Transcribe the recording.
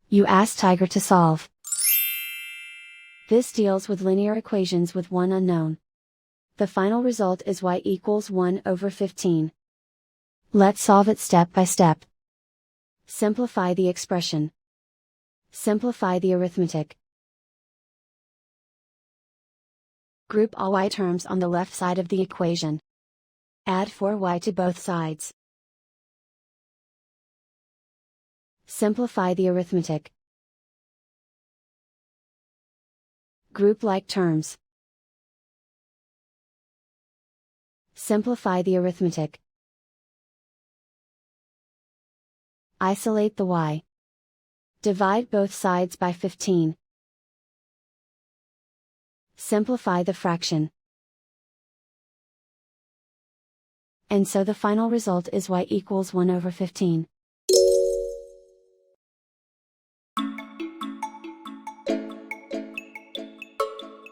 You ask Tiger to solve. This deals with linear equations with one unknown. The final result is y equals 1 over 15. Let's solve it step by step. Simplify the expression. Simplify the arithmetic. Group all y terms on the left side of the equation. Add 4y to both sides. Simplify the arithmetic. Group like terms. Simplify the arithmetic. Isolate the y. Divide both sides by 15. Simplify the fraction. And so the final result is y equals 1 over 15.